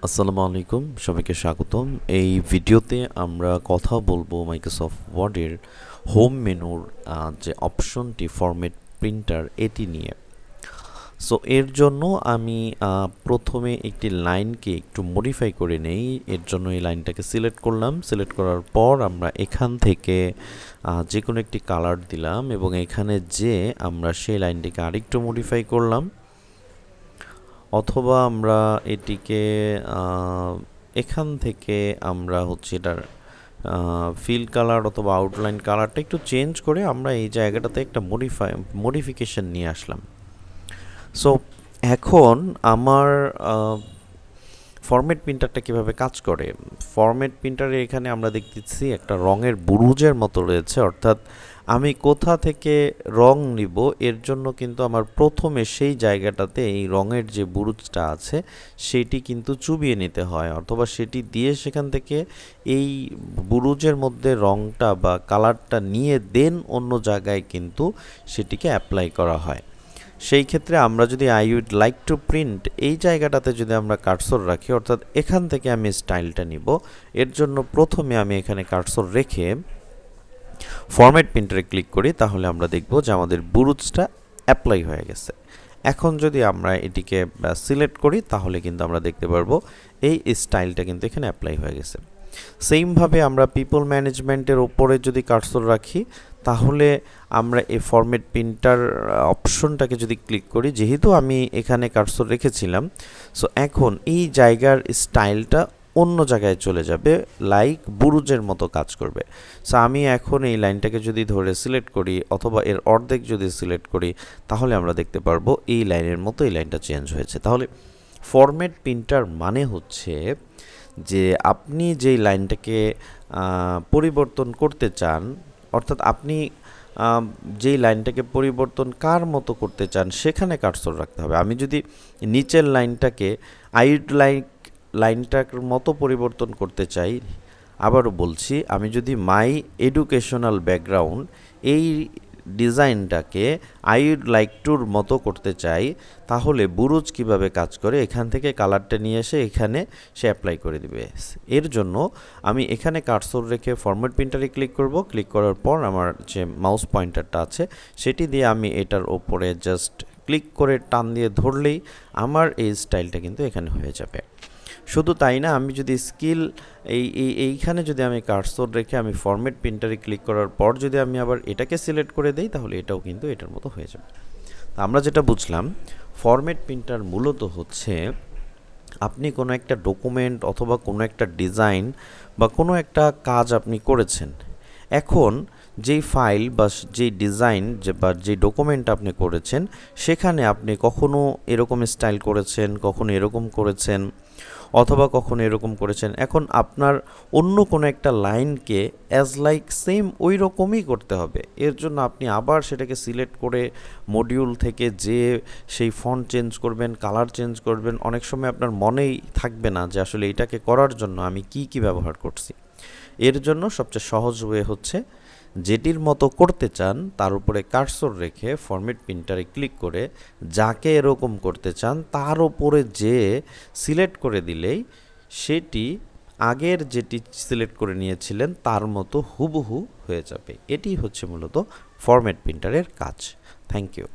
আসসালামু আলাইকুম, সবাইকে স্বাগতম। এই ভিডিওতে আমরা কথা বলবো মাইক্রোসফট ওয়ার্ডের হোম মেনুর যে অপশনটি ফরম্যাট প্রিন্টার এটি নিয়ে। সো এর জন্য আমি প্রথমে একটি লাইনকে একটু মডিফাই করে নেই। এর জন্য এই লাইনটাকে সিলেক্ট করলাম। সিলেক্ট করার পর আমরা এখান থেকে যে কোনো একটি কালার দিলাম এবং এখানে যে আমরা সেই লাইনটিকে আরেকটু মডিফাই করলাম, অথবা আমরা এটিকে এখান থেকে আমরা হচ্ছে এটার ফিল কালার অথবা আউটলাইন কালারটা একটু চেঞ্জ করে আমরা এই জায়গাটাতে একটা মডিফিকেশন নিয়ে আসলাম। সো এখন আমার ফরম্যাট প্রিন্টারটা কীভাবে কাজ করে। ফরম্যাট প্রিন্টারে এখানে আমরা দেখতেছি একটা রঙের বুরুজের মতো রয়েছে, অর্থাৎ আমি কোথা থেকে রং নিব এর জন্য কিন্তু আমার প্রথমে সেই জায়গাটাতে এই রঙের যে বুরুজটা আছে সেটি কিন্তু চুবিয়ে নিতে হয়, অথবা সেটি দিয়ে সেখান থেকে এই বুরুজের মধ্যে রংটা বা কালারটা নিয়ে দেন অন্য জায়গায় কিন্তু সেটিকে অ্যাপ্লাই করা হয়। সেই ক্ষেত্রে আমরা যদি I would like to print এই জায়গাটাতে যদি আমরা কার্সর রাখি, অর্থাৎ এখান থেকে আমি স্টাইলটা নিব, এর জন্য প্রথমে আমি এখানে কার্সর রেখে ফরম্যাট প্রিন্টারে ক্লিক করি, তাহলে আমরা দেখব যে আমাদের বুরুজটা অ্যাপ্লাই হয়ে গেছে। এখন যদি আমরা এটিকে সিলেক্ট করি তাহলে কিন্তু আমরা দেখতে পারবো এই স্টাইলটা কিন্তু এখানে অ্যাপ্লাই হয়ে গেছে। সেমভাবে আমরা পিপল ম্যানেজমেন্টের ওপরে যদি কার্সর রাখি তাহলে আমরা এই ফরম্যাট প্রিন্টার অপশনটাকে যদি ক্লিক করি, যেহেতু আমি এখানে কার্সর রেখেছিলাম, সো এখন এই জায়গার স্টাইলটা অন্য জায়গায় চলে যাবে, লাইক বুরুজের মতো কাজ করবে। সো আমি এখন এই লাইনটাকে যদি ধরে সিলেক্ট করি অথবা এর অর্ধেক যদি সিলেক্ট করি তাহলে আমরা দেখতে পারবো এই লাইনের মতো এই লাইনটা চেঞ্জ হয়েছে। তাহলে ফরম্যাট প্রিন্টার মানে হচ্ছে যে আপনি যেই লাইনটাকে পরিবর্তন করতে চান, অর্থাৎ আপনি যেই লাইনটাকে পরিবর্তন কার মতো করতে চান সেখানে কার্সর রাখতে হবে। আমি যদি নিচের লাইনটাকে লাইনটার মতো পরিবর্তন করতে চাই, আবারও বলছি, আমি যদি মাই এডুকেশনাল ব্যাকগ্রাউন্ড এই ডিজাইনটাকে আই উড লাইক টুর মতো করতে চাই, তাহলে বুরুজ কিভাবে কাজ করে এখান থেকে কালারটা নিয়ে এসে এখানে সে অ্যাপ্লাই করে দিবে। এর জন্য আমি এখানে কার্সর রেখে ফরম্যাট প্রিন্টারে ক্লিক করব। ক্লিক করার পর আমার যে মাউস পয়েন্টারটা আছে সেটি দিয়ে আমি এটার ওপরে জাস্ট ক্লিক করে টান দিয়ে ধরলেই আমার এই স্টাইলটা কিন্তু এখানে হয়ে যাবে। শুধু তাই না, আমি যদি এইখানে যদি আমি কার্সর রেখে আমি ফরম্যাট প্রিন্টারে ক্লিক করার পর যদি আমি আবার এটাকে সিলেক্ট করে দেই তাহলে এটাও কিন্তু এটার মতো হয়ে যাবে। আমরা যেটা বুঝলাম, ফরম্যাট প্রিন্টার মূলত হচ্ছে আপনি কোনো একটা ডকুমেন্ট অথবা কোনো একটা ডিজাইন বা কোনো একটা কাজ আপনি করেছেন, এখন যেই ফাইল বা যেই ডিজাইন বা যেই ডকুমেন্ট আপনি করেছেন সেখানে আপনি কখনো এরকম স্টাইল করেছেন, কখনো এরকম করেছেন, অথবা কখনো এরকম করেছেন, এখন আপনার অন্য কোনো একটা লাইনকে অ্যাজ লাইক সেম ওই রকমই করতে হবে। এর জন্য আপনি আবার সেটাকে সিলেক্ট করে মডিউল থেকে যে সেই ফন্ট চেঞ্জ করবেন, কালার চেঞ্জ করবেন, অনেক সময় আপনার মনেই থাকবে না যে আসলে এটাকে করার জন্য আমি কি ব্যবহার করছি। এর জন্য সবচেয়ে সহজ ওয়ে হচ্ছে যেটির মতো করতে চান তার উপরে কার্সর রেখে ফরম্যাট প্রিন্টারে ক্লিক করে যাকে এরকম করতে চান তার উপরে যে সিলেক্ট করে দিলেই সেটি আগের যেটি সিলেক্ট করে নিয়েছিলেন তার মতো হুবহু হয়ে যাবে। এটি হচ্ছে মূলত ফরম্যাট প্রিন্টারের কাজ। Thank you.